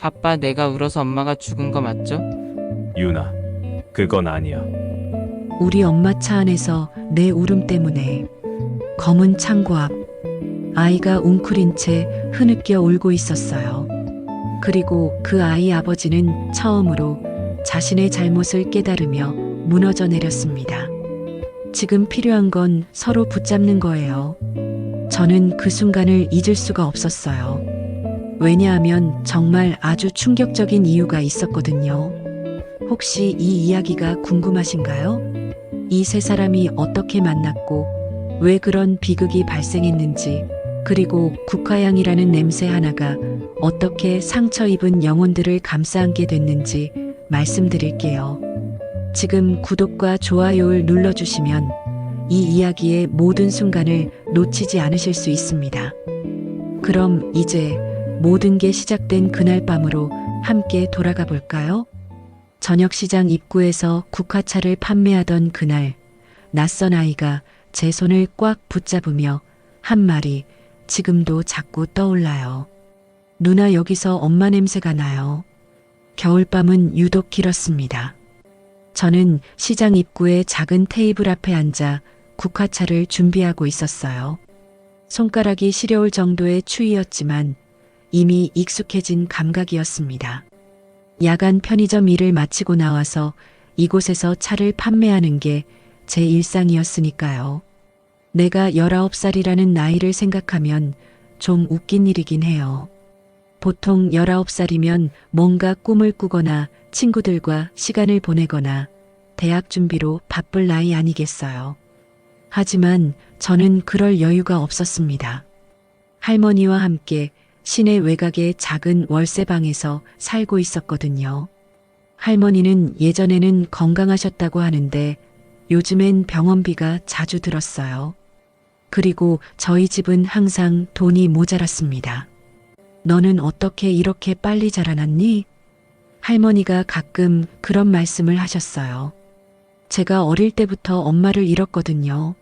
아빠, 내가 울어서 엄마가 죽은 거 맞죠? 유나, 그건 아니야. 우리 엄마 차 안에서 내 울음 때문에 검은 창고 앞 아이가 웅크린 채 흐느껴 울고 있었어요. 그리고 그 아이 아버지는 처음으로 자신의 잘못을 깨달으며 무너져 내렸습니다. 지금 필요한 건 서로 붙잡는 거예요. 저는 그 순간을 잊을 수가 없었어요. 왜냐하면 정말 아주 충격적인 이유가 있었거든요. 혹시 이 이야기가 궁금하신가요? 이 세 사람이 어떻게 만났고 왜 그런 비극이 발생했는지, 그리고 국화향이라는 냄새 하나가 어떻게 상처 입은 영혼들을 감싸안게 됐는지 말씀드릴게요. 지금 구독과 좋아요를 눌러주시면 이 이야기의 모든 순간을 놓치지 않으실 수 있습니다. 그럼 이제 모든 게 시작된 그날 밤으로 함께 돌아가 볼까요? 저녁시장 입구에서 국화차를 판매하던 그날, 낯선 아이가 제 손을 꽉 붙잡으며 한 말이 지금도 자꾸 떠올라요. 누나, 여기서 엄마 냄새가 나요. 겨울밤은 유독 길었습니다. 저는 시장 입구의 작은 테이블 앞에 앉아 국화차를 준비하고 있었어요. 손가락이 시려울 정도의 추위였지만 이미 익숙해진 감각이었습니다. 야간 편의점 일을 마치고 나와서 이곳에서 차를 판매하는 게 제 일상이었으니까요. 내가 19살이라는 나이를 생각하면 좀 웃긴 일이긴 해요. 보통 19살이면 뭔가 꿈을 꾸거나 친구들과 시간을 보내거나 대학 준비로 바쁠 나이 아니겠어요. 하지만 저는 그럴 여유가 없었습니다. 할머니와 함께 시내 외곽의 작은 월세방에서 살고 있었거든요. 할머니는 예전에는 건강하셨다고 하는데 요즘엔 병원비가 자주 들었어요. 그리고 저희 집은 항상 돈이 모자랐습니다. 너는 어떻게 이렇게 빨리 자라났니? 할머니가 가끔 그런 말씀을 하셨어요. 제가 어릴 때부터 엄마를 잃었거든요.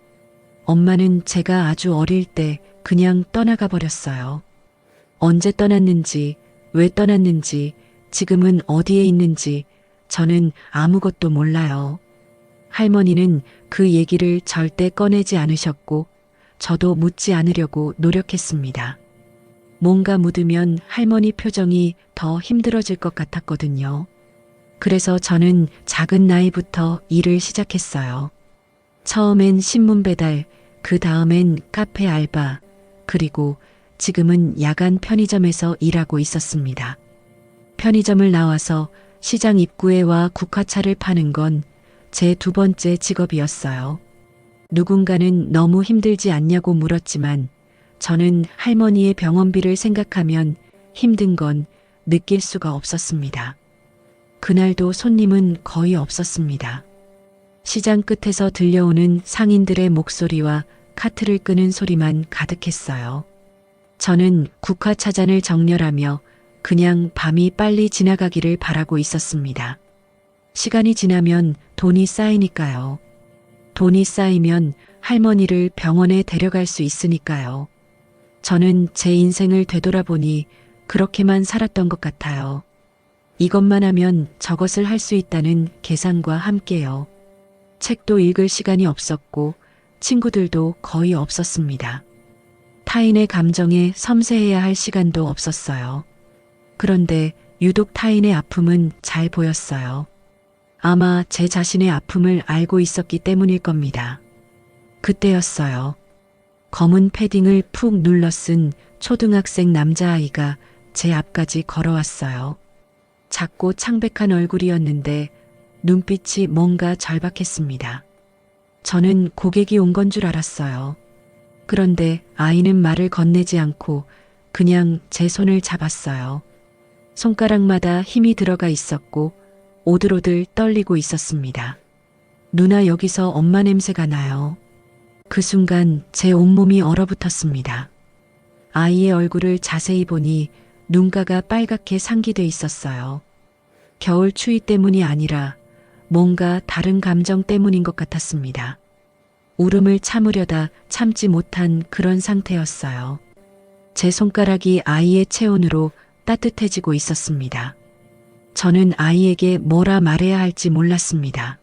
엄마는 제가 아주 어릴 때 그냥 떠나가 버렸어요. 언제 떠났는지, 왜 떠났는지, 지금은 어디에 있는지 저는 아무것도 몰라요. 할머니는 그 얘기를 절대 꺼내지 않으셨고 저도 묻지 않으려고 노력했습니다. 뭔가 묻으면 할머니 표정이 더 힘들어질 것 같았거든요. 그래서 저는 작은 나이부터 일을 시작했어요. 처음엔 신문 배달, 그 다음엔 카페 알바, 그리고 지금은 야간 편의점에서 일하고 있었습니다. 편의점을 나와서 시장 입구에 와 국화차를 파는 건 제 두 번째 직업이었어요. 누군가는 너무 힘들지 않냐고 물었지만 저는 할머니의 병원비를 생각하면 힘든 건 느낄 수가 없었습니다. 그날도 손님은 거의 없었습니다. 시장 끝에서 들려오는 상인들의 목소리와 카트를 끄는 소리만 가득했어요. 저는 국화차잔을 정렬하며 그냥 밤이 빨리 지나가기를 바라고 있었습니다. 시간이 지나면 돈이 쌓이니까요. 돈이 쌓이면 할머니를 병원에 데려갈 수 있으니까요. 저는 제 인생을 되돌아보니 그렇게만 살았던 것 같아요. 이것만 하면 저것을 할 수 있다는 계산과 함께요. 책도 읽을 시간이 없었고 친구들도 거의 없었습니다. 타인의 감정에 섬세해야 할 시간도 없었어요. 그런데 유독 타인의 아픔은 잘 보였어요. 아마 제 자신의 아픔을 알고 있었기 때문일 겁니다. 그때였어요. 검은 패딩을 푹 눌러 쓴 초등학생 남자아이가 제 앞까지 걸어왔어요. 작고 창백한 얼굴이었는데 눈빛이 뭔가 절박했습니다. 저는 고객이 온 건 줄 알았어요. 그런데 아이는 말을 건네지 않고 그냥 제 손을 잡았어요. 손가락마다 힘이 들어가 있었고 오들오들 떨리고 있었습니다. 누나, 여기서 엄마 냄새가 나요. 그 순간 제 온몸이 얼어붙었습니다. 아이의 얼굴을 자세히 보니 눈가가 빨갛게 상기돼 있었어요. 겨울 추위 때문이 아니라 뭔가 다른 감정 때문인 것 같았습니다. 울음을 참으려다 참지 못한 그런 상태였어요. 제 손가락이 아이의 체온으로 따뜻해지고 있었습니다. 저는 아이에게 뭐라 말해야 할지 몰랐습니다.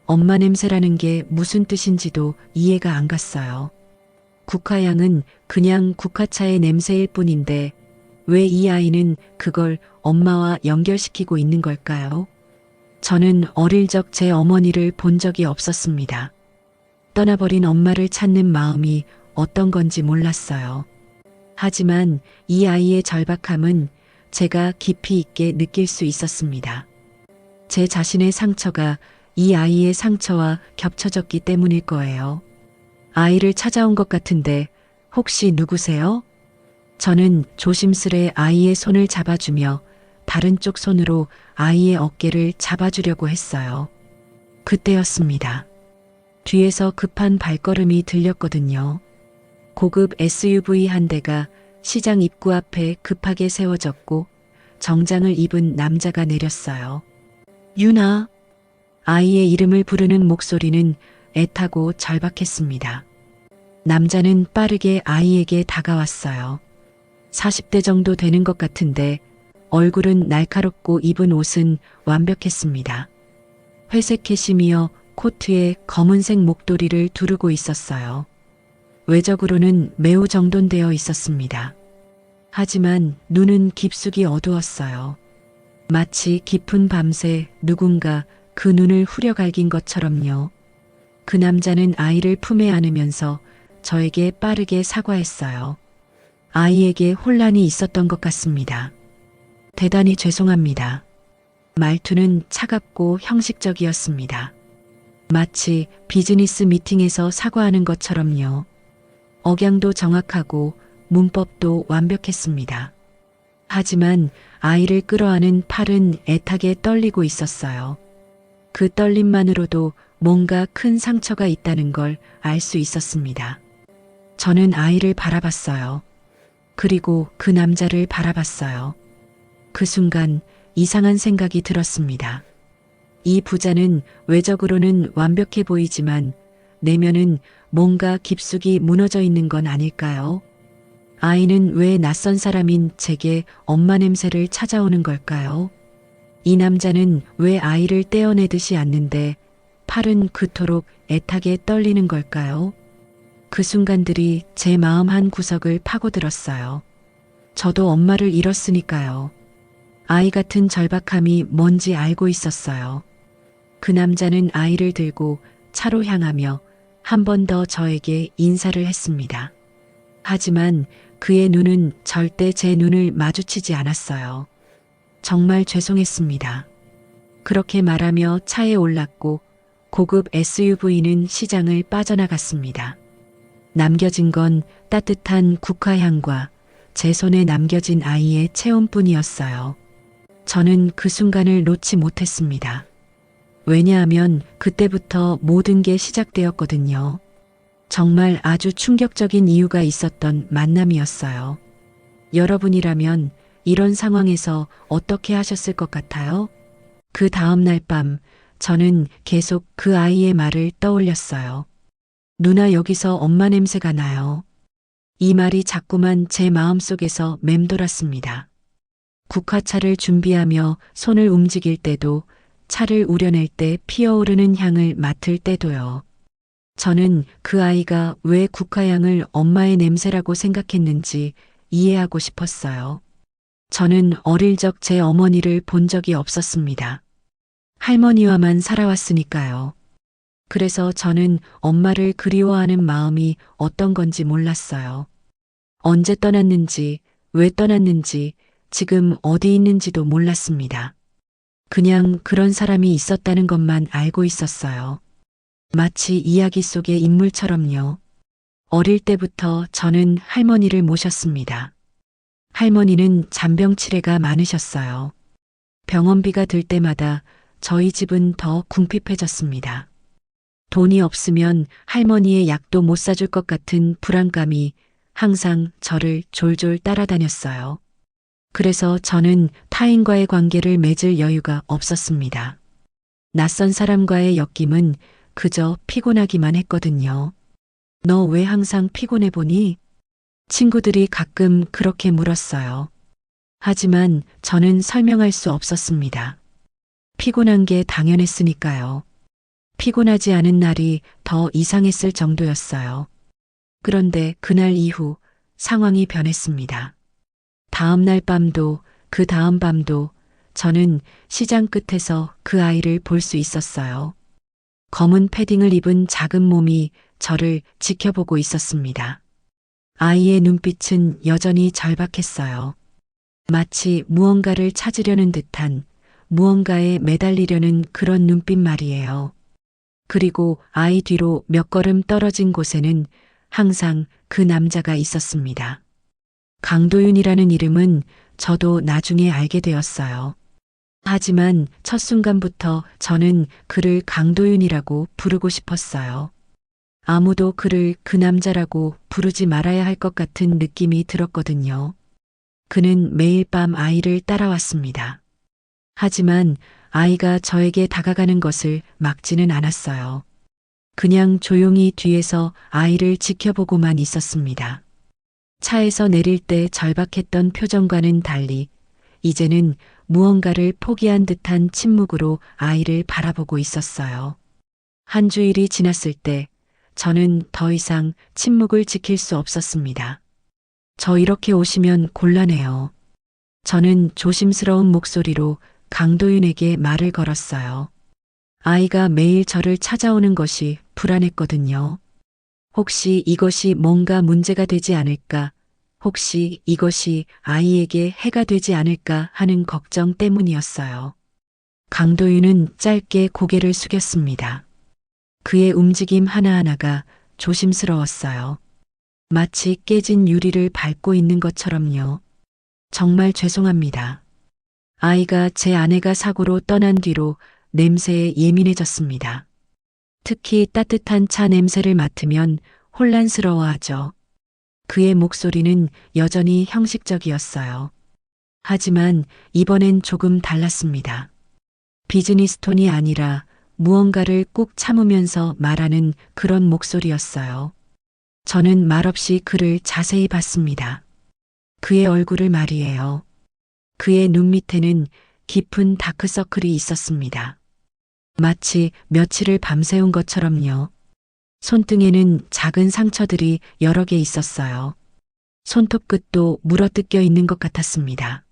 엄마 냄새라는 게 무슨 뜻인지도 이해가 안 갔어요. 국화향은 그냥 국화차의 냄새일 뿐인데 왜 이 아이는 그걸 엄마와 연결시키고 있는 걸까요? 저는 어릴 적 제 어머니를 본 적이 없었습니다. 떠나버린 엄마를 찾는 마음이 어떤 건지 몰랐어요. 하지만 이 아이의 절박함은 제가 깊이 있게 느낄 수 있었습니다. 제 자신의 상처가 이 아이의 상처와 겹쳐졌기 때문일 거예요. 아이를 찾아온 것 같은데 혹시 누구세요? 저는 조심스레 아이의 손을 잡아주며 다른 쪽 손으로 아이의 어깨를 잡아주려고 했어요. 그때였습니다. 뒤에서 급한 발걸음이 들렸거든요. 고급 SUV 한 대가 시장 입구 앞에 급하게 세워졌고 정장을 입은 남자가 내렸어요. 유나. 아이의 이름을 부르는 목소리는 애타고 절박했습니다. 남자는 빠르게 아이에게 다가왔어요. 40대 정도 되는 것 같은데 얼굴은 날카롭고 입은 옷은 완벽했습니다. 회색 캐시미어 코트에 검은색 목도리를 두르고 있었어요. 외적으로는 매우 정돈되어 있었습니다. 하지만 눈은 깊숙이 어두웠어요. 마치 깊은 밤새 누군가 그 눈을 후려갈긴 것처럼요. 그 남자는 아이를 품에 안으면서 저에게 빠르게 사과했어요. 아이에게 혼란이 있었던 것 같습니다. 대단히 죄송합니다. 말투는 차갑고 형식적이었습니다. 마치 비즈니스 미팅에서 사과하는 것처럼요. 억양도 정확하고 문법도 완벽했습니다. 하지만 아이를 끌어안은 팔은 애타게 떨리고 있었어요. 그 떨림만으로도 뭔가 큰 상처가 있다는 걸 알 수 있었습니다. 저는 아이를 바라봤어요. 그리고 그 남자를 바라봤어요. 그 순간 이상한 생각이 들었습니다. 이 부자는 외적으로는 완벽해 보이지만 내면은 뭔가 깊숙이 무너져 있는 건 아닐까요? 아이는 왜 낯선 사람인 제게 엄마 냄새를 찾아오는 걸까요? 이 남자는 왜 아이를 떼어내듯이 않는데 팔은 그토록 애타게 떨리는 걸까요? 그 순간들이 제 마음 한 구석을 파고들었어요. 저도 엄마를 잃었으니까요. 아이 같은 절박함이 뭔지 알고 있었어요. 그 남자는 아이를 들고 차로 향하며 한 번 더 저에게 인사를 했습니다. 하지만 그의 눈은 절대 제 눈을 마주치지 않았어요. 정말 죄송했습니다. 그렇게 말하며 차에 올랐고 고급 SUV는 시장을 빠져나갔습니다. 남겨진 건 따뜻한 국화향과 제 손에 남겨진 아이의 체온뿐이었어요. 저는 그 순간을 놓지 못했습니다. 왜냐하면 그때부터 모든 게 시작되었거든요. 정말 아주 충격적인 이유가 있었던 만남이었어요. 여러분이라면 이런 상황에서 어떻게 하셨을 것 같아요? 그 다음 날 밤 저는 계속 그 아이의 말을 떠올렸어요. 누나 여기서 엄마 냄새가 나요. 이 말이 자꾸만 제 마음속에서 맴돌았습니다. 국화차를 준비하며 손을 움직일 때도 차를 우려낼 때 피어오르는 향을 맡을 때도요. 저는 그 아이가 왜 국화향을 엄마의 냄새라고 생각했는지 이해하고 싶었어요. 저는 어릴 적 제 어머니를 본 적이 없었습니다. 할머니와만 살아왔으니까요. 그래서 저는 엄마를 그리워하는 마음이 어떤 건지 몰랐어요. 언제 떠났는지, 왜 떠났는지, 지금 어디 있는지도 몰랐습니다. 그냥 그런 사람이 있었다는 것만 알고 있었어요. 마치 이야기 속의 인물처럼요. 어릴 때부터 저는 할머니를 모셨습니다. 할머니는 잔병치레가 많으셨어요. 병원비가 들 때마다 저희 집은 더 궁핍해졌습니다. 돈이 없으면 할머니의 약도 못 사줄 것 같은 불안감이 항상 저를 졸졸 따라다녔어요. 그래서 저는 타인과의 관계를 맺을 여유가 없었습니다. 낯선 사람과의 엮임은 그저 피곤하기만 했거든요. 너 왜 항상 피곤해 보니? 친구들이 가끔 그렇게 물었어요. 하지만 저는 설명할 수 없었습니다. 피곤한 게 당연했으니까요. 피곤하지 않은 날이 더 이상했을 정도였어요. 그런데 그날 이후 상황이 변했습니다. 다음 날 밤도 그 다음 밤도 저는 시장 끝에서 그 아이를 볼 수 있었어요. 검은 패딩을 입은 작은 몸이 저를 지켜보고 있었습니다. 아이의 눈빛은 여전히 절박했어요. 마치 무언가를 찾으려는 듯한, 무언가에 매달리려는 그런 눈빛 말이에요. 그리고 아이 뒤로 몇 걸음 떨어진 곳에는 항상 그 남자가 있었습니다. 강도윤이라는 이름은 저도 나중에 알게 되었어요. 하지만 첫 순간부터 저는 그를 강도윤이라고 부르고 싶었어요. 아무도 그를 그 남자라고 부르지 말아야 할 것 같은 느낌이 들었거든요. 그는 매일 밤 아이를 따라왔습니다. 하지만 아이가 저에게 다가가는 것을 막지는 않았어요. 그냥 조용히 뒤에서 아이를 지켜보고만 있었습니다. 차에서 내릴 때 절박했던 표정과는 달리 이제는 무언가를 포기한 듯한 침묵으로 아이를 바라보고 있었어요. 한 주일이 지났을 때 저는 더 이상 침묵을 지킬 수 없었습니다. 저 이렇게 오시면 곤란해요. 저는 조심스러운 목소리로 강도윤에게 말을 걸었어요. 아이가 매일 저를 찾아오는 것이 불안했거든요. 혹시 이것이 뭔가 문제가 되지 않을까? 혹시 이것이 아이에게 해가 되지 않을까 하는 걱정 때문이었어요. 강도윤은 짧게 고개를 숙였습니다. 그의 움직임 하나하나가 조심스러웠어요. 마치 깨진 유리를 밟고 있는 것처럼요. 정말 죄송합니다. 아이가 제 아내가 사고로 떠난 뒤로 냄새에 예민해졌습니다. 특히 따뜻한 차 냄새를 맡으면 혼란스러워하죠. 그의 목소리는 여전히 형식적이었어요. 하지만 이번엔 조금 달랐습니다. 비즈니스 톤이 아니라 무언가를 꾹 참으면서 말하는 그런 목소리였어요. 저는 말없이 그를 자세히 봤습니다. 그의 얼굴을 말이에요. 그의 눈 밑에는 깊은 다크서클이 있었습니다. 마치 며칠을 밤새운 것처럼요. 손등에는 작은 상처들이 여러 개 있었어요. 손톱 끝도 물어뜯겨 있는 것 같았습니다.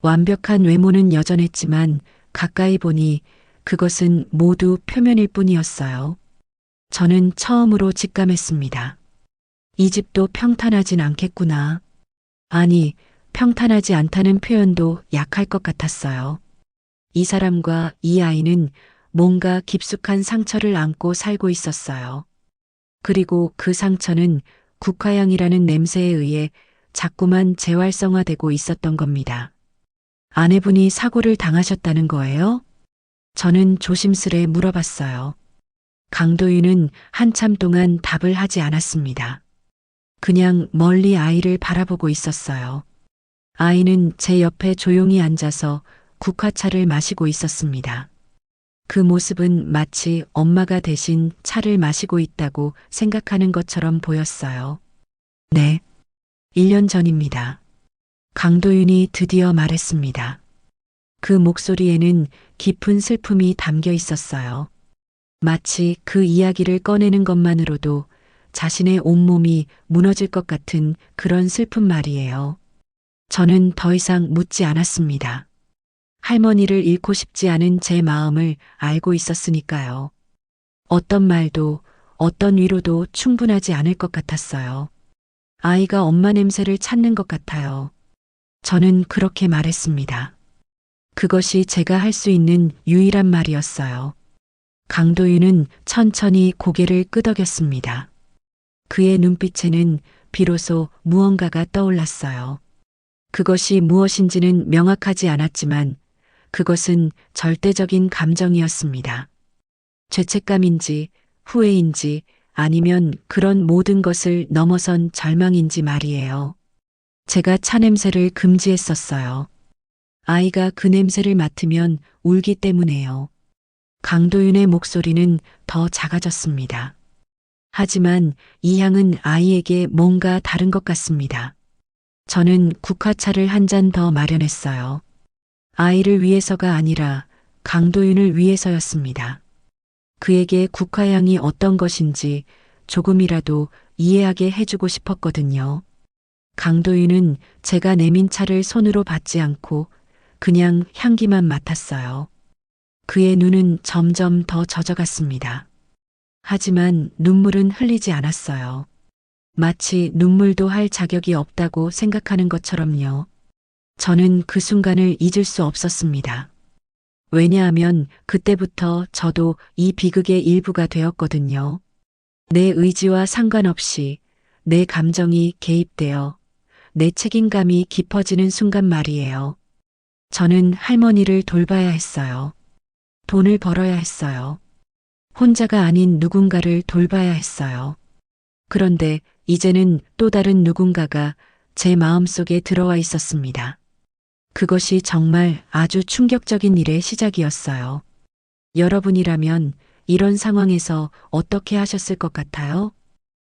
완벽한 외모는 여전했지만 가까이 보니 그것은 모두 표면일 뿐이었어요. 저는 처음으로 직감했습니다. 이 집도 평탄하진 않겠구나. 아니, 평탄하지 않다는 표현도 약할 것 같았어요. 이 사람과 이 아이는 뭔가 깊숙한 상처를 안고 살고 있었어요. 그리고 그 상처는 국화향이라는 냄새에 의해 자꾸만 재활성화되고 있었던 겁니다. 아내분이 사고를 당하셨다는 거예요? 저는 조심스레 물어봤어요. 강도윤은 한참 동안 답을 하지 않았습니다. 그냥 멀리 아이를 바라보고 있었어요. 아이는 제 옆에 조용히 앉아서 국화차를 마시고 있었습니다. 그 모습은 마치 엄마가 대신 차를 마시고 있다고 생각하는 것처럼 보였어요. 네. 1년 전입니다. 강도윤이 드디어 말했습니다. 그 목소리에는 깊은 슬픔이 담겨 있었어요. 마치 그 이야기를 꺼내는 것만으로도 자신의 온몸이 무너질 것 같은 그런 슬픈 말이에요. 저는 더 이상 묻지 않았습니다. 할머니를 잃고 싶지 않은 제 마음을 알고 있었으니까요. 어떤 말도, 어떤 위로도 충분하지 않을 것 같았어요. 아이가 엄마 냄새를 찾는 것 같아요. 저는 그렇게 말했습니다. 그것이 제가 할 수 있는 유일한 말이었어요. 강도윤은 천천히 고개를 끄덕였습니다. 그의 눈빛에는 비로소 무언가가 떠올랐어요. 그것이 무엇인지는 명확하지 않았지만 그것은 절대적인 감정이었습니다. 죄책감인지 후회인지 아니면 그런 모든 것을 넘어선 절망인지 말이에요. 제가 차 냄새를 금지했었어요. 아이가 그 냄새를 맡으면 울기 때문에요. 강도윤의 목소리는 더 작아졌습니다. 하지만 이 향은 아이에게 뭔가 다른 것 같습니다. 저는 국화차를 한 잔 더 마련했어요. 아이를 위해서가 아니라 강도윤을 위해서였습니다. 그에게 국화향이 어떤 것인지 조금이라도 이해하게 해주고 싶었거든요. 강도윤은 제가 내민 차를 손으로 받지 않고 그냥 향기만 맡았어요. 그의 눈은 점점 더 젖어갔습니다. 하지만 눈물은 흘리지 않았어요. 마치 눈물도 할 자격이 없다고 생각하는 것처럼요. 저는 그 순간을 잊을 수 없었습니다. 왜냐하면 그때부터 저도 이 비극의 일부가 되었거든요. 내 의지와 상관없이 내 감정이 개입되어 내 책임감이 깊어지는 순간 말이에요. 저는 할머니를 돌봐야 했어요. 돈을 벌어야 했어요. 혼자가 아닌 누군가를 돌봐야 했어요. 그런데 이제는 또 다른 누군가가 제 마음속에 들어와 있었습니다. 그것이 정말 아주 충격적인 일의 시작이었어요. 여러분이라면 이런 상황에서 어떻게 하셨을 것 같아요?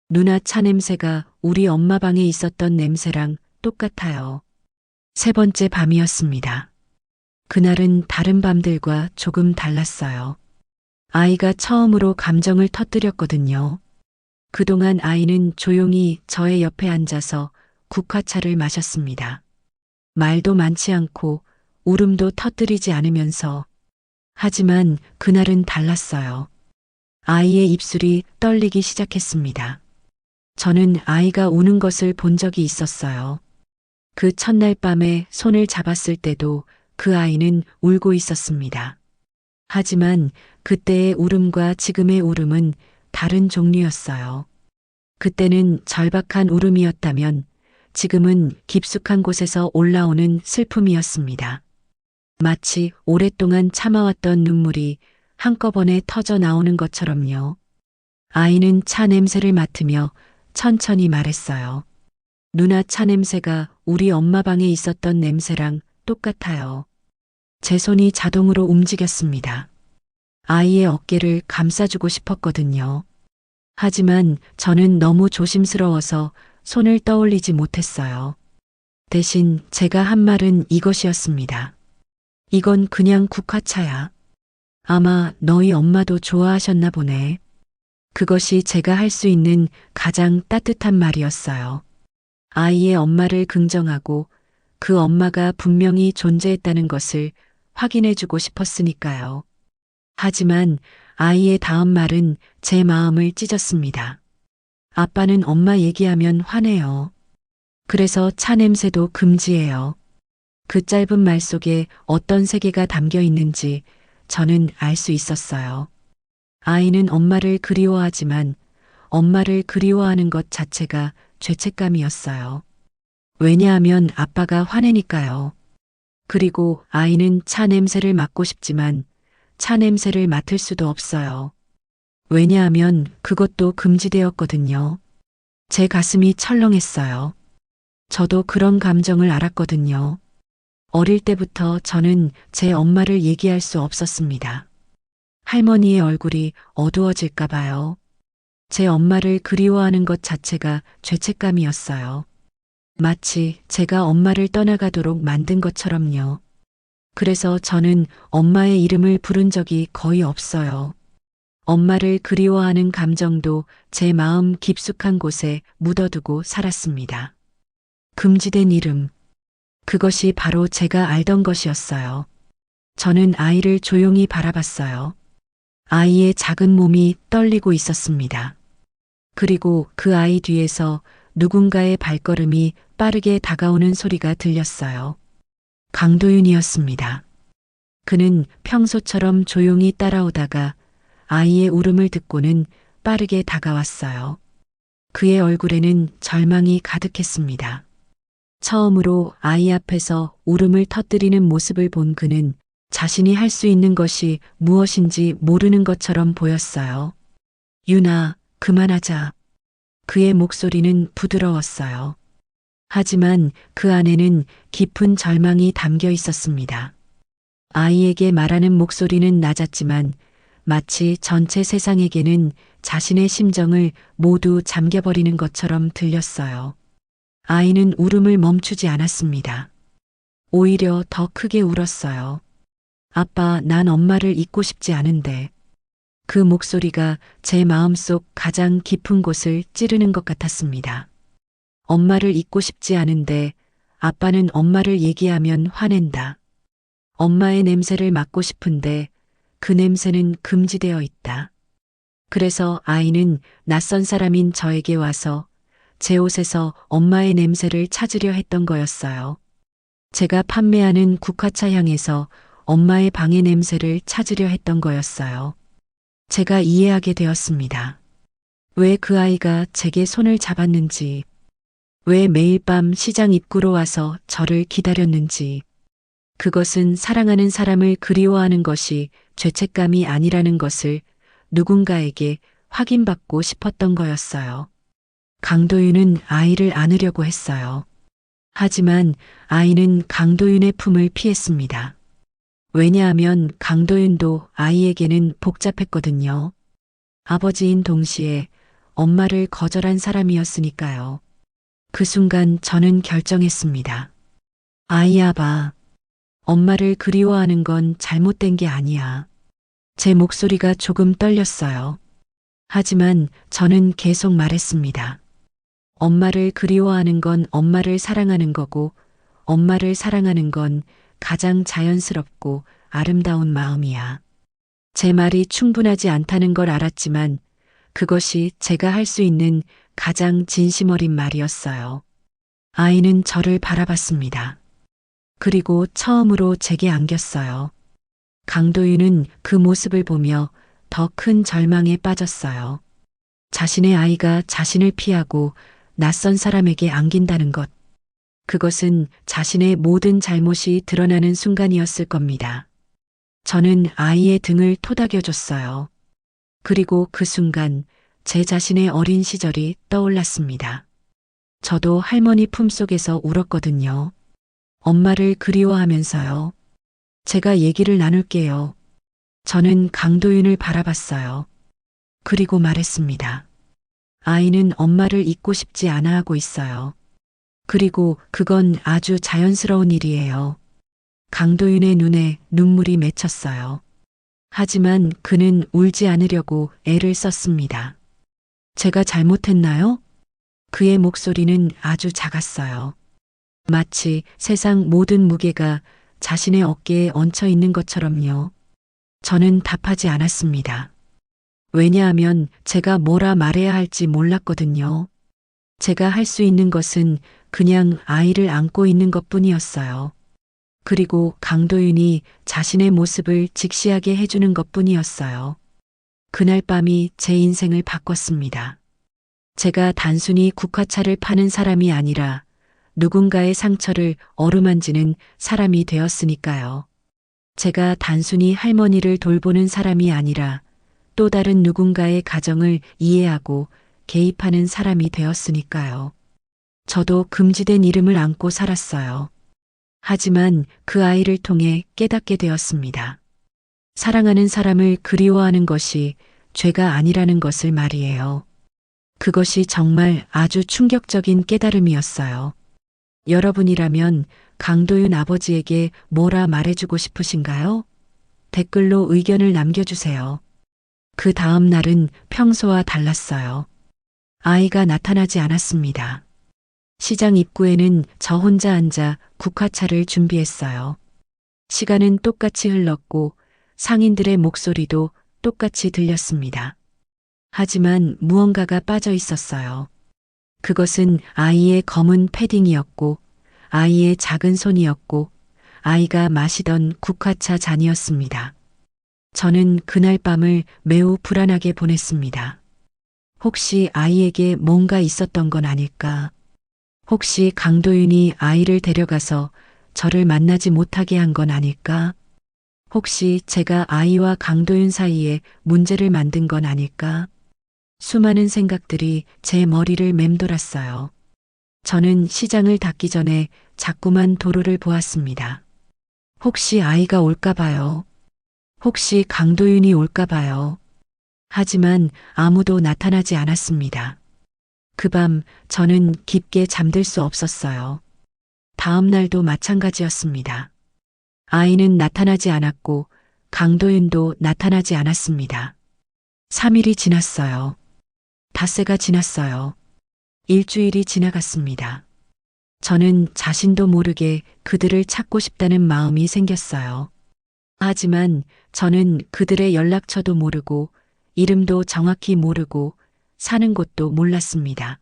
누나 차 냄새가 우리 엄마 방에 있었던 냄새랑 똑같아요. 세 번째 밤이었습니다. 그날은 다른 밤들과 조금 달랐어요. 아이가 처음으로 감정을 터뜨렸거든요. 그동안 아이는 조용히 저의 옆에 앉아서 국화차를 마셨습니다. 말도 많지 않고 울음도 터뜨리지 않으면서. 하지만 그날은 달랐어요. 아이의 입술이 떨리기 시작했습니다. 저는 아이가 우는 것을 본 적이 있었어요. 그 첫날 밤에 손을 잡았을 때도 그 아이는 울고 있었습니다. 하지만 그때의 울음과 지금의 울음은 다른 종류였어요. 그때는 절박한 울음이었다면 지금은 깊숙한 곳에서 올라오는 슬픔이었습니다. 마치 오랫동안 참아왔던 눈물이 한꺼번에 터져 나오는 것처럼요. 아이는 차 냄새를 맡으며 천천히 말했어요. 누나 차 냄새가 우리 엄마 방에 있었던 냄새랑 똑같아요. 제 손이 자동으로 움직였습니다. 아이의 어깨를 감싸주고 싶었거든요. 하지만 저는 너무 조심스러워서 손을 떠올리지 못했어요. 대신 제가 한 말은 이것이었습니다. 이건 그냥 국화차야. 아마 너희 엄마도 좋아하셨나 보네. 그것이 제가 할 수 있는 가장 따뜻한 말이었어요. 아이의 엄마를 긍정하고 그 엄마가 분명히 존재했다는 것을 확인해주고 싶었으니까요. 하지만 아이의 다음 말은 제 마음을 찢었습니다. 아빠는 엄마 얘기하면 화내요. 그래서 차 냄새도 금지해요. 그 짧은 말 속에 어떤 세계가 담겨 있는지 저는 알 수 있었어요. 아이는 엄마를 그리워하지만 엄마를 그리워하는 것 자체가 죄책감이었어요. 왜냐하면 아빠가 화내니까요. 그리고 아이는 차 냄새를 맡고 싶지만 차 냄새를 맡을 수도 없어요. 왜냐하면 그것도 금지되었거든요. 제 가슴이 철렁했어요. 저도 그런 감정을 알았거든요. 어릴 때부터 저는 제 엄마를 얘기할 수 없었습니다. 할머니의 얼굴이 어두워질까 봐요. 제 엄마를 그리워하는 것 자체가 죄책감이었어요. 마치 제가 엄마를 떠나가도록 만든 것처럼요. 그래서 저는 엄마의 이름을 부른 적이 거의 없어요. 엄마를 그리워하는 감정도 제 마음 깊숙한 곳에 묻어두고 살았습니다. 금지된 이름. 그것이 바로 제가 알던 것이었어요. 저는 아이를 조용히 바라봤어요. 아이의 작은 몸이 떨리고 있었습니다. 그리고 그 아이 뒤에서 누군가의 발걸음이 빠르게 다가오는 소리가 들렸어요. 강도윤이었습니다. 그는 평소처럼 조용히 따라오다가 아이의 울음을 듣고는 빠르게 다가왔어요. 그의 얼굴에는 절망이 가득했습니다. 처음으로 아이 앞에서 울음을 터뜨리는 모습을 본 그는 자신이 할 수 있는 것이 무엇인지 모르는 것처럼 보였어요. 유나, 그만하자. 그의 목소리는 부드러웠어요. 하지만 그 안에는 깊은 절망이 담겨 있었습니다. 아이에게 말하는 목소리는 낮았지만 마치 전체 세상에게는 자신의 심정을 모두 잠겨버리는 것처럼 들렸어요. 아이는 울음을 멈추지 않았습니다. 오히려 더 크게 울었어요. 아빠, 난 엄마를 잊고 싶지 않은데. 그 목소리가 제 마음속 가장 깊은 곳을 찌르는 것 같았습니다. 엄마를 잊고 싶지 않은데 아빠는 엄마를 얘기하면 화낸다. 엄마의 냄새를 맡고 싶은데 그 냄새는 금지되어 있다. 그래서 아이는 낯선 사람인 저에게 와서 제 옷에서 엄마의 냄새를 찾으려 했던 거였어요. 제가 판매하는 국화차 향에서 엄마의 방의 냄새를 찾으려 했던 거였어요. 제가 이해하게 되었습니다. 왜 그 아이가 제게 손을 잡았는지, 왜 매일 밤 시장 입구로 와서 저를 기다렸는지, 그것은 사랑하는 사람을 그리워하는 것이 죄책감이 아니라는 것을 누군가에게 확인받고 싶었던 거였어요. 강도윤은 아이를 안으려고 했어요. 하지만 아이는 강도윤의 품을 피했습니다. 왜냐하면 강도윤도 아이에게는 복잡했거든요. 아버지인 동시에 엄마를 거절한 사람이었으니까요. 그 순간 저는 결정했습니다. 아이야 봐. 엄마를 그리워하는 건 잘못된 게 아니야. 제 목소리가 조금 떨렸어요. 하지만 저는 계속 말했습니다. 엄마를 그리워하는 건 엄마를 사랑하는 거고, 엄마를 사랑하는 건 가장 자연스럽고 아름다운 마음이야. 제 말이 충분하지 않다는 걸 알았지만 그것이 제가 할 수 있는 가장 진심 어린 말이었어요. 아이는 저를 바라봤습니다. 그리고 처음으로 제게 안겼어요. 강도윤은 그 모습을 보며 더 큰 절망에 빠졌어요. 자신의 아이가 자신을 피하고 낯선 사람에게 안긴다는 것. 그것은 자신의 모든 잘못이 드러나는 순간이었을 겁니다. 저는 아이의 등을 토닥여줬어요. 그리고 그 순간 제 자신의 어린 시절이 떠올랐습니다. 저도 할머니 품속에서 울었거든요. 엄마를 그리워하면서요. 제가 얘기를 나눌게요. 저는 강도윤을 바라봤어요. 그리고 말했습니다. 아이는 엄마를 잊고 싶지 않아 하고 있어요. 그리고 그건 아주 자연스러운 일이에요. 강도윤의 눈에 눈물이 맺혔어요. 하지만 그는 울지 않으려고 애를 썼습니다. 제가 잘못했나요? 그의 목소리는 아주 작았어요. 마치 세상 모든 무게가 자신의 어깨에 얹혀 있는 것처럼요. 저는 답하지 않았습니다. 왜냐하면 제가 뭐라 말해야 할지 몰랐거든요. 제가 할 수 있는 것은 그냥 아이를 안고 있는 것뿐이었어요. 그리고 강도윤이 자신의 모습을 직시하게 해주는 것뿐이었어요. 그날 밤이 제 인생을 바꿨습니다. 제가 단순히 국화차를 파는 사람이 아니라 누군가의 상처를 어루만지는 사람이 되었으니까요. 제가 단순히 할머니를 돌보는 사람이 아니라 또 다른 누군가의 가정을 이해하고 개입하는 사람이 되었으니까요. 저도 금지된 이름을 안고 살았어요. 하지만 그 아이를 통해 깨닫게 되었습니다. 사랑하는 사람을 그리워하는 것이 죄가 아니라는 것을 말이에요. 그것이 정말 아주 충격적인 깨달음이었어요. 여러분이라면 강도윤 아버지에게 뭐라 말해주고 싶으신가요? 댓글로 의견을 남겨주세요. 그 다음 날은 평소와 달랐어요. 아이가 나타나지 않았습니다. 시장 입구에는 저 혼자 앉아 국화차를 준비했어요. 시간은 똑같이 흘렀고 상인들의 목소리도 똑같이 들렸습니다. 하지만 무언가가 빠져 있었어요. 그것은 아이의 검은 패딩이었고 아이의 작은 손이었고 아이가 마시던 국화차 잔이었습니다. 저는 그날 밤을 매우 불안하게 보냈습니다. 혹시 아이에게 뭔가 있었던 건 아닐까? 혹시 강도윤이 아이를 데려가서 저를 만나지 못하게 한 건 아닐까? 혹시 제가 아이와 강도윤 사이에 문제를 만든 건 아닐까? 수많은 생각들이 제 머리를 맴돌았어요. 저는 시장을 닫기 전에 자꾸만 도로를 보았습니다. 혹시 아이가 올까 봐요. 혹시 강도윤이 올까 봐요. 하지만 아무도 나타나지 않았습니다. 그 밤 저는 깊게 잠들 수 없었어요. 다음 날도 마찬가지였습니다. 아이는 나타나지 않았고 강도윤도 나타나지 않았습니다. 3일이 지났어요. 닷새가 지났어요. 일주일이 지나갔습니다. 저는 자신도 모르게 그들을 찾고 싶다는 마음이 생겼어요. 하지만 저는 그들의 연락처도 모르고 이름도 정확히 모르고 사는 곳도 몰랐습니다.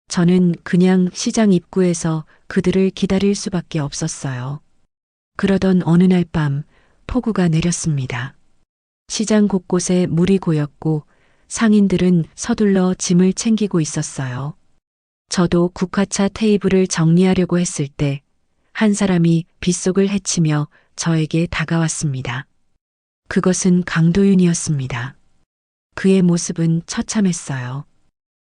저는 그냥 시장 입구에서 그들을 기다릴 수밖에 없었어요. 그러던 어느 날 밤 폭우가 내렸습니다. 시장 곳곳에 물이 고였고 상인들은 서둘러 짐을 챙기고 있었어요. 저도 국화차 테이블을 정리하려고 했을 때 한 사람이 빗속을 헤치며 저에게 다가왔습니다. 그것은 강도윤이었습니다. 그의 모습은 처참했어요.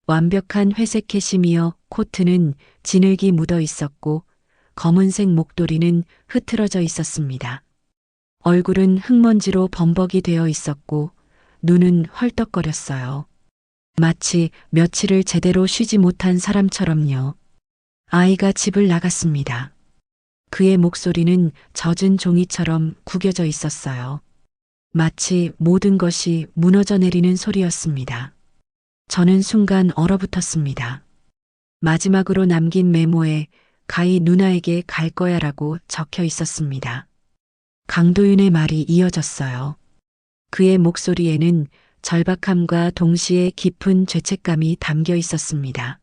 완벽한 회색 캐시미어 코트는 진흙이 묻어 있었고 검은색 목도리는 흐트러져 있었습니다. 얼굴은 흙먼지로 범벅이 되어 있었고 눈은 헐떡거렸어요. 마치 며칠을 제대로 쉬지 못한 사람처럼요. 아이가 집을 나갔습니다. 그의 목소리는 젖은 종이처럼 구겨져 있었어요. 마치 모든 것이 무너져 내리는 소리였습니다. 저는 순간 얼어붙었습니다. 마지막으로 남긴 메모에 가히 누나에게 갈 거야라고 적혀 있었습니다. 강도윤의 말이 이어졌어요. 그의 목소리에는 절박함과 동시에 깊은 죄책감이 담겨 있었습니다.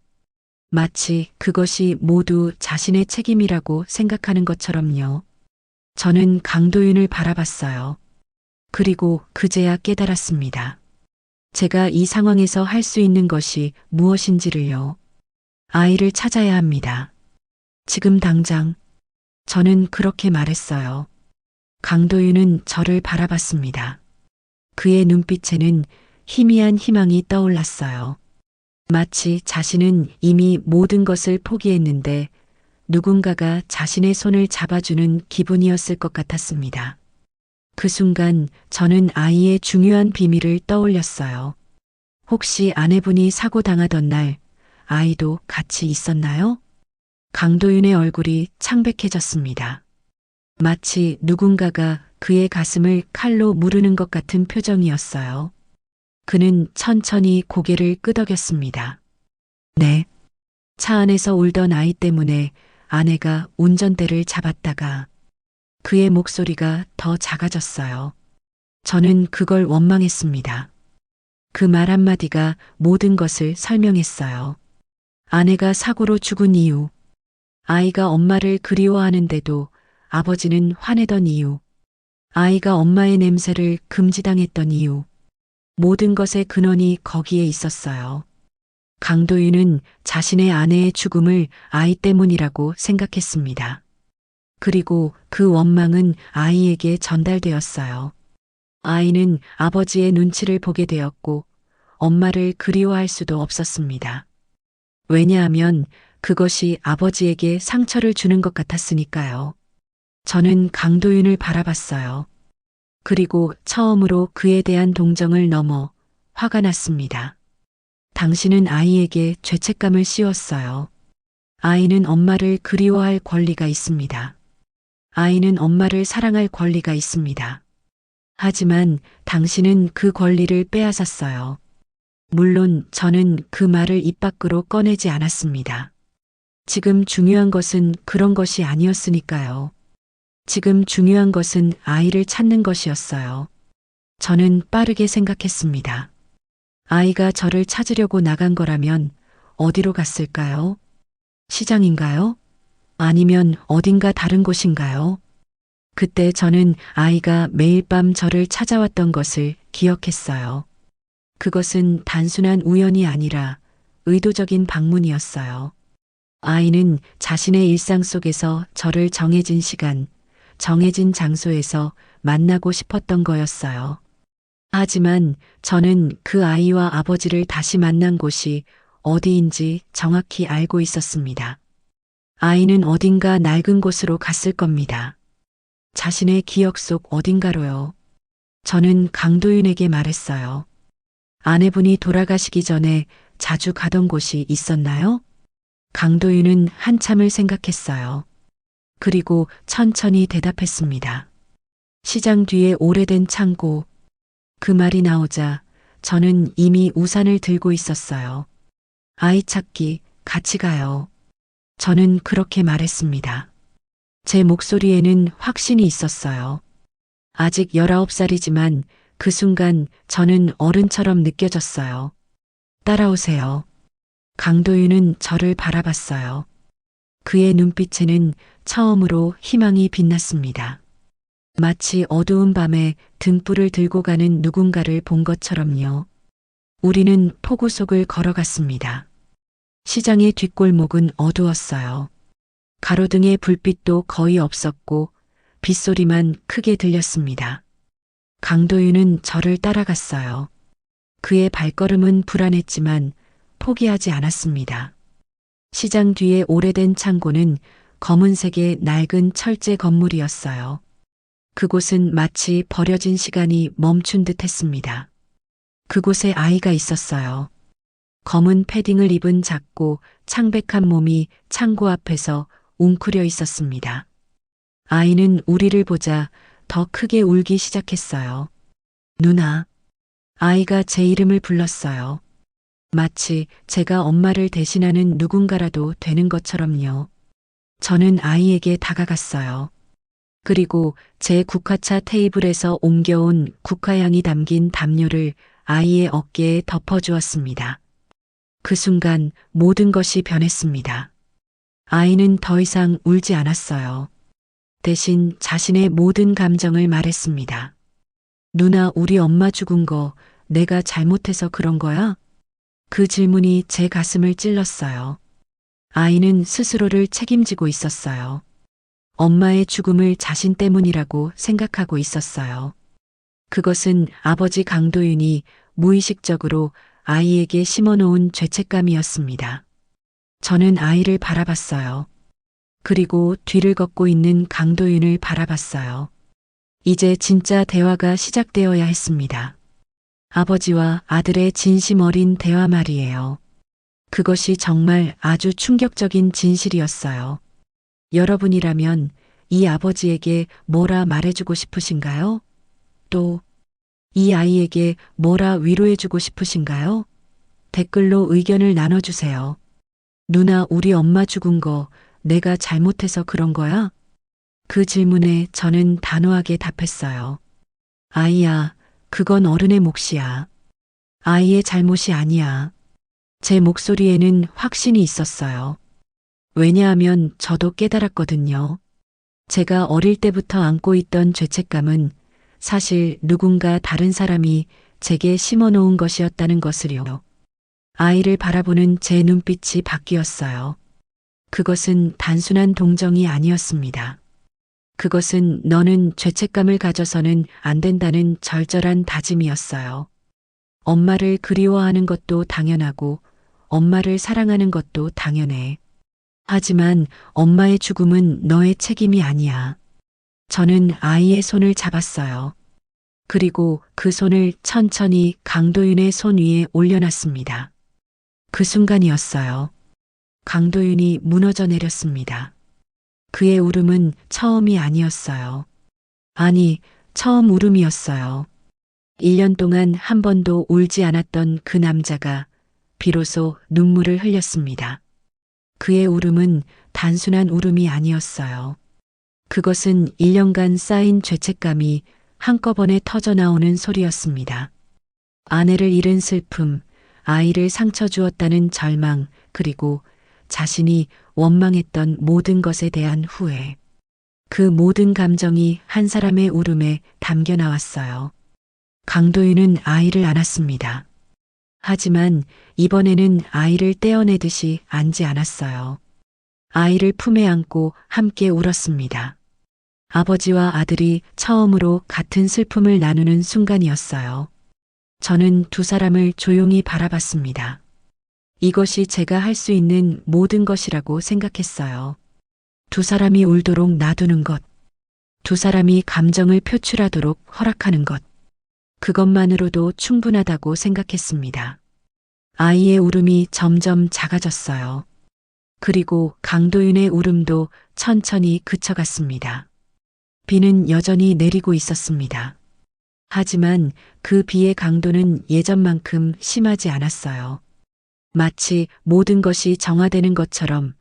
마치 그것이 모두 자신의 책임이라고 생각하는 것처럼요. 저는 강도윤을 바라봤어요. 그리고 그제야 깨달았습니다. 제가 이 상황에서 할 수 있는 것이 무엇인지를요. 아이를 찾아야 합니다. 지금 당장. 저는 그렇게 말했어요. 강도윤은 저를 바라봤습니다. 그의 눈빛에는 희미한 희망이 떠올랐어요. 마치 자신은 이미 모든 것을 포기했는데 누군가가 자신의 손을 잡아주는 기분이었을 것 같았습니다. 그 순간 저는 아이의 중요한 비밀을 떠올렸어요. 혹시 아내분이 사고 당하던 날 아이도 같이 있었나요? 강도윤의 얼굴이 창백해졌습니다. 마치 누군가가 그의 가슴을 칼로 무르는 것 같은 표정이었어요. 그는 천천히 고개를 끄덕였습니다. 네. 차 안에서 울던 아이 때문에 아내가 운전대를 잡았다가 그의 목소리가 더 작아졌어요. 저는 그걸 원망했습니다. 그 말 한마디가 모든 것을 설명했어요. 아내가 사고로 죽은 이유, 아이가 엄마를 그리워하는데도 아버지는 화내던 이유, 아이가 엄마의 냄새를 금지당했던 이유, 모든 것의 근원이 거기에 있었어요. 강도윤은 자신의 아내의 죽음을 아이 때문이라고 생각했습니다. 그리고 그 원망은 아이에게 전달되었어요. 아이는 아버지의 눈치를 보게 되었고 엄마를 그리워할 수도 없었습니다. 왜냐하면 그것이 아버지에게 상처를 주는 것 같았으니까요. 저는 강도윤을 바라봤어요. 그리고 처음으로 그에 대한 동정을 넘어 화가 났습니다. 당신은 아이에게 죄책감을 씌웠어요. 아이는 엄마를 그리워할 권리가 있습니다. 아이는 엄마를 사랑할 권리가 있습니다. 하지만 당신은 그 권리를 빼앗았어요. 물론 저는 그 말을 입 밖으로 꺼내지 않았습니다. 지금 중요한 것은 그런 것이 아니었으니까요. 지금 중요한 것은 아이를 찾는 것이었어요. 저는 빠르게 생각했습니다. 아이가 저를 찾으려고 나간 거라면 어디로 갔을까요? 시장인가요? 아니면 어딘가 다른 곳인가요? 그때 저는 아이가 매일 밤 저를 찾아왔던 것을 기억했어요. 그것은 단순한 우연이 아니라 의도적인 방문이었어요. 아이는 자신의 일상 속에서 저를 정해진 시간, 정해진 장소에서 만나고 싶었던 거였어요. 하지만 저는 그 아이와 아버지를 다시 만난 곳이 어디인지 정확히 알고 있었습니다. 아이는 어딘가 낡은 곳으로 갔을 겁니다. 자신의 기억 속 어딘가로요. 저는 강도윤에게 말했어요. 아내분이 돌아가시기 전에 자주 가던 곳이 있었나요? 강도윤은 한참을 생각했어요. 그리고 천천히 대답했습니다. 시장 뒤에 오래된 창고. 그 말이 나오자 저는 이미 우산을 들고 있었어요. 아이 찾기 같이 가요. 저는 그렇게 말했습니다. 제 목소리에는 확신이 있었어요. 아직 19살이지만 그 순간 저는 어른처럼 느껴졌어요. 따라오세요. 강도윤은 저를 바라봤어요. 그의 눈빛에는 처음으로 희망이 빛났습니다. 마치 어두운 밤에 등불을 들고 가는 누군가를 본 것처럼요. 우리는 폭우 속을 걸어갔습니다. 시장의 뒷골목은 어두웠어요. 가로등의 불빛도 거의 없었고 빗소리만 크게 들렸습니다. 강도윤은 저를 따라갔어요. 그의 발걸음은 불안했지만 포기하지 않았습니다. 시장 뒤에 오래된 창고는 검은색의 낡은 철제 건물이었어요. 그곳은 마치 버려진 시간이 멈춘 듯 했습니다. 그곳에 아이가 있었어요. 검은 패딩을 입은 작고 창백한 몸이 창고 앞에서 웅크려 있었습니다. 아이는 우리를 보자 더 크게 울기 시작했어요. 누나. 아이가 제 이름을 불렀어요. 마치 제가 엄마를 대신하는 누군가라도 되는 것처럼요. 저는 아이에게 다가갔어요. 그리고 제 국화차 테이블에서 옮겨온 국화향이 담긴 담요를 아이의 어깨에 덮어주었습니다. 그 순간 모든 것이 변했습니다. 아이는 더 이상 울지 않았어요. 대신 자신의 모든 감정을 말했습니다. 누나, 우리 엄마 죽은 거 내가 잘못해서 그런 거야? 그 질문이 제 가슴을 찔렀어요. 아이는 스스로를 책임지고 있었어요. 엄마의 죽음을 자신 때문이라고 생각하고 있었어요. 그것은 아버지 강도윤이 무의식적으로 아이에게 심어놓은 죄책감이었습니다. 저는 아이를 바라봤어요. 그리고 뒤를 걷고 있는 강도윤을 바라봤어요. 이제 진짜 대화가 시작되어야 했습니다. 아버지와 아들의 진심 어린 대화 말이에요. 그것이 정말 아주 충격적인 진실이었어요. 여러분이라면 이 아버지에게 뭐라 말해주고 싶으신가요? 또 이 아이에게 뭐라 위로해주고 싶으신가요? 댓글로 의견을 나눠주세요. 누나, 우리 엄마 죽은 거 내가 잘못해서 그런 거야? 그 질문에 저는 단호하게 답했어요. 아이야, 그건 어른의 몫이야. 아이의 잘못이 아니야. 제 목소리에는 확신이 있었어요. 왜냐하면 저도 깨달았거든요. 제가 어릴 때부터 안고 있던 죄책감은 사실 누군가 다른 사람이 제게 심어놓은 것이었다는 것을요. 아이를 바라보는 제 눈빛이 바뀌었어요. 그것은 단순한 동정이 아니었습니다. 그것은 너는 죄책감을 가져서는 안 된다는 절절한 다짐이었어요. 엄마를 그리워하는 것도 당연하고 엄마를 사랑하는 것도 당연해. 하지만 엄마의 죽음은 너의 책임이 아니야. 저는 아이의 손을 잡았어요. 그리고 그 손을 천천히 강도윤의 손 위에 올려놨습니다. 그 순간이었어요. 강도윤이 무너져 내렸습니다. 그의 울음은 처음이 아니었어요. 아니, 처음 울음이었어요. 1년 동안 한 번도 울지 않았던 그 남자가 비로소 눈물을 흘렸습니다. 그의 울음은 단순한 울음이 아니었어요. 그것은 1년간 쌓인 죄책감이 한꺼번에 터져나오는 소리였습니다. 아내를 잃은 슬픔, 아이를 상처 주었다는 절망, 그리고 자신이 원망했던 모든 것에 대한 후회. 그 모든 감정이 한 사람의 울음에 담겨 나왔어요. 강도윤은 아이를 안았습니다. 하지만 이번에는 아이를 떼어내듯이 안지 않았어요. 아이를 품에 안고 함께 울었습니다. 아버지와 아들이 처음으로 같은 슬픔을 나누는 순간이었어요. 저는 두 사람을 조용히 바라봤습니다. 이것이 제가 할 수 있는 모든 것이라고 생각했어요. 두 사람이 울도록 놔두는 것, 두 사람이 감정을 표출하도록 허락하는 것, 그것만으로도 충분하다고 생각했습니다. 아이의 울음이 점점 작아졌어요. 그리고 강도윤의 울음도 천천히 그쳐갔습니다. 비는 여전히 내리고 있었습니다. 하지만 그 비의 강도는 예전만큼 심하지 않았어요. 마치 모든 것이 정화되는 것처럼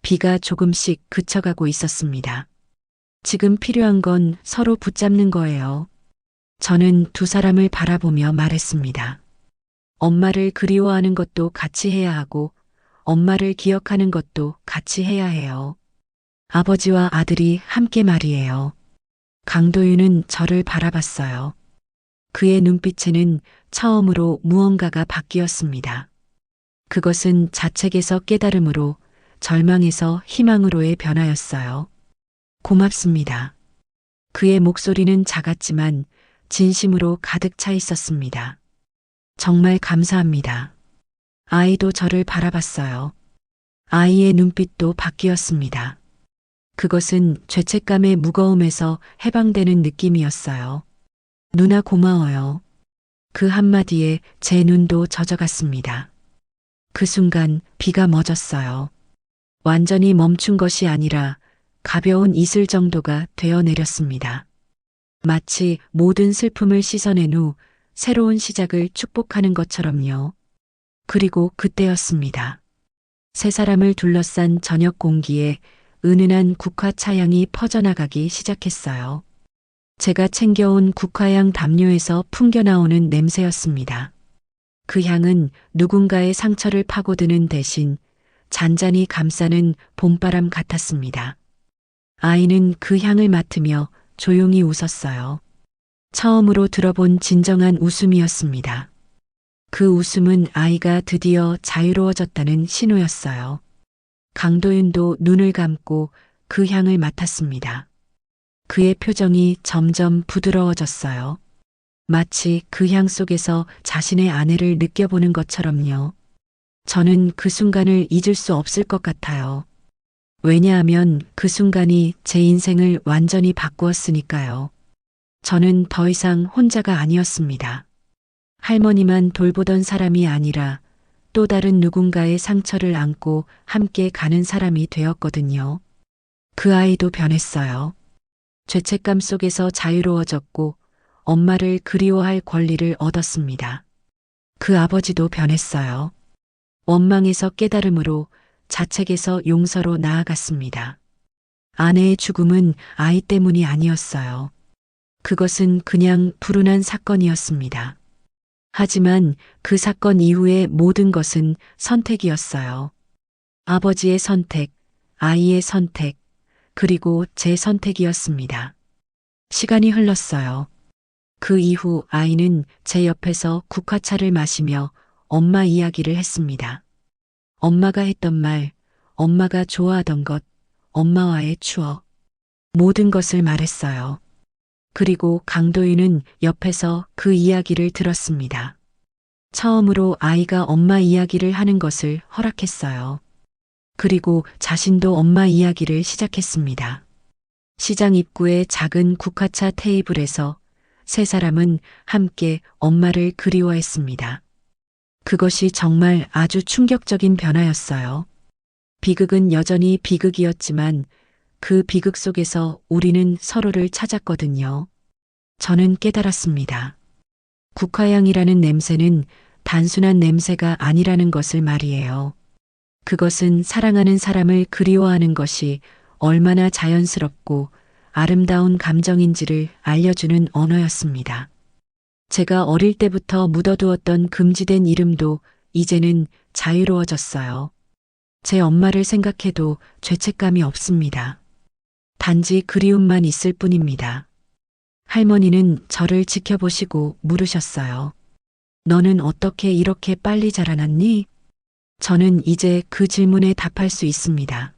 비가 조금씩 그쳐가고 있었습니다. 지금 필요한 건 서로 붙잡는 거예요. 저는 두 사람을 바라보며 말했습니다. 엄마를 그리워하는 것도 같이 해야 하고 엄마를 기억하는 것도 같이 해야 해요. 아버지와 아들이 함께 말이에요. 강도윤은 저를 바라봤어요. 그의 눈빛에는 처음으로 무언가가 바뀌었습니다. 그것은 자책에서 깨달음으로, 절망에서 희망으로의 변화였어요. 고맙습니다. 그의 목소리는 작았지만 진심으로 가득 차 있었습니다. 정말 감사합니다. 아이도 저를 바라봤어요. 아이의 눈빛도 바뀌었습니다. 그것은 죄책감의 무거움에서 해방되는 느낌이었어요. 누나 고마워요. 그 한마디에 제 눈도 젖어갔습니다. 그 순간 비가 멎었어요. 완전히 멈춘 것이 아니라 가벼운 이슬 정도가 되어 내렸습니다. 마치 모든 슬픔을 씻어낸 후 새로운 시작을 축복하는 것처럼요. 그리고 그때였습니다. 세 사람을 둘러싼 저녁 공기에 은은한 국화차 향이 퍼져나가기 시작했어요. 제가 챙겨온 국화향 담요에서 풍겨나오는 냄새였습니다. 그 향은 누군가의 상처를 파고드는 대신 잔잔히 감싸는 봄바람 같았습니다. 아이는 그 향을 맡으며 조용히 웃었어요. 처음으로 들어본 진정한 웃음이었습니다. 그 웃음은 아이가 드디어 자유로워졌다는 신호였어요. 강도윤도 눈을 감고 그 향을 맡았습니다. 그의 표정이 점점 부드러워졌어요. 마치 그 향 속에서 자신의 아내를 느껴보는 것처럼요. 저는 그 순간을 잊을 수 없을 것 같아요. 왜냐하면 그 순간이 제 인생을 완전히 바꾸었으니까요. 저는 더 이상 혼자가 아니었습니다. 할머니만 돌보던 사람이 아니라 또 다른 누군가의 상처를 안고 함께 가는 사람이 되었거든요. 그 아이도 변했어요. 죄책감 속에서 자유로워졌고 엄마를 그리워할 권리를 얻었습니다. 그 아버지도 변했어요. 원망에서 깨달음으로, 자책에서 용서로 나아갔습니다. 아내의 죽음은 아이 때문이 아니었어요. 그것은 그냥 불운한 사건이었습니다. 하지만 그 사건 이후의 모든 것은 선택이었어요. 아버지의 선택, 아이의 선택, 그리고 제 선택이었습니다. 시간이 흘렀어요. 그 이후 아이는 제 옆에서 국화차를 마시며 엄마 이야기를 했습니다. 엄마가 했던 말, 엄마가 좋아하던 것, 엄마와의 추억, 모든 것을 말했어요. 그리고 강도윤은 옆에서 그 이야기를 들었습니다. 처음으로 아이가 엄마 이야기를 하는 것을 허락했어요. 그리고 자신도 엄마 이야기를 시작했습니다. 시장 입구의 작은 국화차 테이블에서 세 사람은 함께 엄마를 그리워했습니다. 그것이 정말 아주 충격적인 변화였어요. 비극은 여전히 비극이었지만 그 비극 속에서 우리는 서로를 찾았거든요. 저는 깨달았습니다. 국화향이라는 냄새는 단순한 냄새가 아니라는 것을 말이에요. 그것은 사랑하는 사람을 그리워하는 것이 얼마나 자연스럽고 아름다운 감정인지를 알려주는 언어였습니다. 제가 어릴 때부터 묻어두었던 금지된 이름도 이제는 자유로워졌어요. 제 엄마를 생각해도 죄책감이 없습니다. 단지 그리움만 있을 뿐입니다. 할머니는 저를 지켜보시고 물으셨어요. 너는 어떻게 이렇게 빨리 자라났니? 저는 이제 그 질문에 답할 수 있습니다.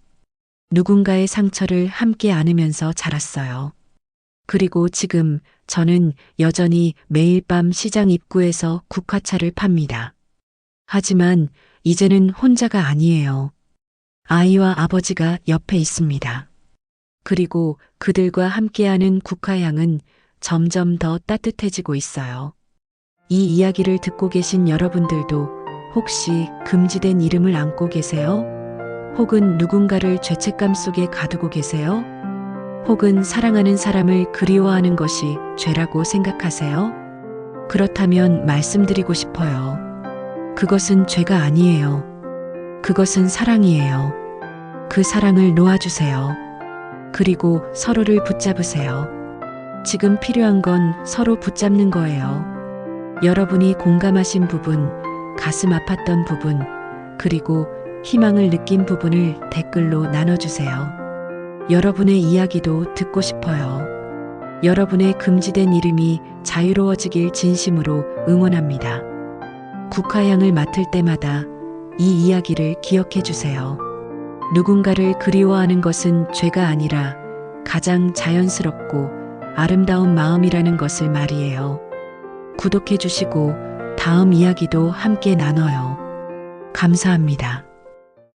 누군가의 상처를 함께 안으면서 자랐어요. 그리고 지금 저는 여전히 매일 밤 시장 입구에서 국화차를 팝니다. 하지만 이제는 혼자가 아니에요. 아이와 아버지가 옆에 있습니다. 그리고 그들과 함께하는 국화향은 점점 더 따뜻해지고 있어요. 이 이야기를 듣고 계신 여러분들도 혹시 금지된 이름을 안고 계세요? 혹은 누군가를 죄책감 속에 가두고 계세요? 혹은 사랑하는 사람을 그리워하는 것이 죄라고 생각하세요? 그렇다면 말씀드리고 싶어요. 그것은 죄가 아니에요. 그것은 사랑이에요. 그 사랑을 놓아주세요. 그리고 서로를 붙잡으세요. 지금 필요한 건 서로 붙잡는 거예요. 여러분이 공감하신 부분, 가슴 아팠던 부분, 그리고 희망을 느낀 부분을 댓글로 나눠주세요. 여러분의 이야기도 듣고 싶어요. 여러분의 금지된 이름이 자유로워지길 진심으로 응원합니다. 국화향을 맡을 때마다 이 이야기를 기억해 주세요. 누군가를 그리워하는 것은 죄가 아니라 가장 자연스럽고 아름다운 마음이라는 것을 말이에요. 구독해 주시고 다음 이야기도 함께 나눠요. 감사합니다.